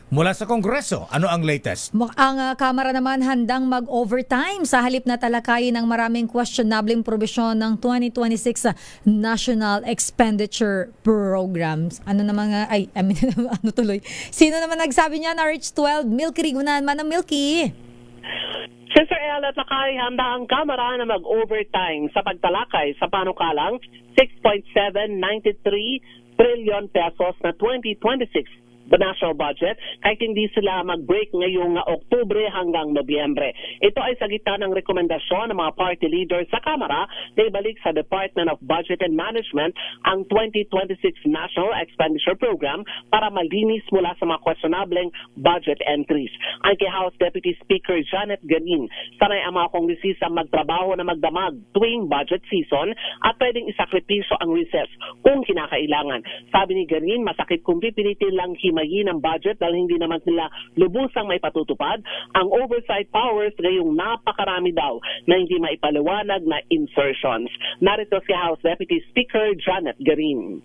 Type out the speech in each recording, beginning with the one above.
mula sa Kongreso. Ano ang latest? Ang Kamara naman handang mag-overtime sa halip na talakayin ng maraming questionableng probisyon ng 2026 National Expenditure Programs. Ano naman nga, ano tuloy? Sino naman nagsabi niya na Rich 12? Milky Rigunan, Manang Milky. Sister Ella, handa ang Kamara na mag-overtime sa pagtalakay sa panukalang 6.793 trillion pesos na 2026 the national budget kahit hindi sila mag-break ngayong Oktubre hanggang Nobyembre. Ito ay sa gitna ng rekomendasyon ng mga party leaders sa Kamara na ibalik sa Department of Budget and Management ang 2026 National Expenditure Program para malinis mula sa mga questionableng budget entries. Ang kay House Deputy Speaker Janet Garin, sanay ang mga kongresista magtrabaho na magdamag tuwing budget season at pwedeng isakripisyo ang recess kung kinakailangan. Sabi ni Garin, masakit kung pipilitin lang himayin ang budget dahil hindi naman nila lubusang may patutupad ang oversight powers ngayong napakarami daw na hindi maipaliwanag na insertions. Narito si House Deputy Speaker Janet Garin.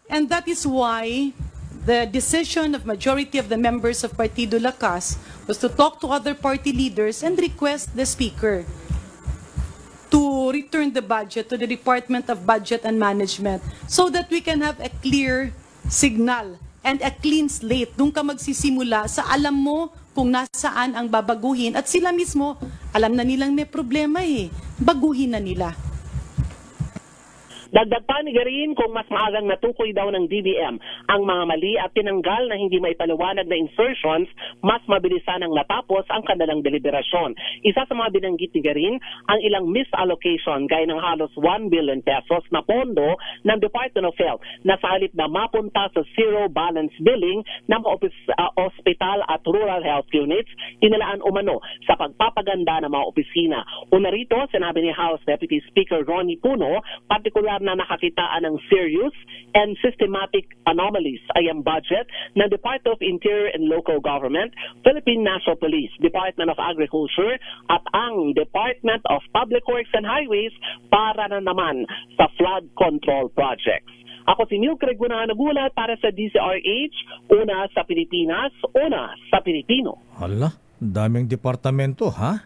And that is why the decision of majority of the members of Partido Lakas was to talk to other party leaders and request the Speaker to return the budget to the Department of Budget and Management so that we can have a clear signal and a clean slate. Doon ka magsisimula sa alam mo kung nasaan ang babaguhin at sila mismo alam na nilang may problema baguhin na nila. Dagdag pa ni Garin kung mas maagang natukoy daw ng DBM ang mga mali at tinanggal na hindi maipaliwanag na insertions, mas mabilisan ang natapos ang kanilang deliberasyon. Isa sa mga binanggit ni Garin ang ilang misallocation gaya ng halos 1 billion pesos na pondo ng Department of Health na sa halip na mapunta sa zero balance billing ng ospital at rural health units, tinilaan umano sa pagpapaganda ng mga opisina. Una rito, sinabi ni House Deputy Speaker Ronnie Puno, partikular na nakakitaan ng serious and systematic anomalies ay ang budget ng Department of Interior and Local Government, Philippine National Police, Department of Agriculture at ang Department of Public Works and Highways para na naman sa flood control projects. Ako si Milky Rigunan, nagulat para sa DZRH, una sa Pilipinas, una sa Pilipino. Hala, daming departamento ha?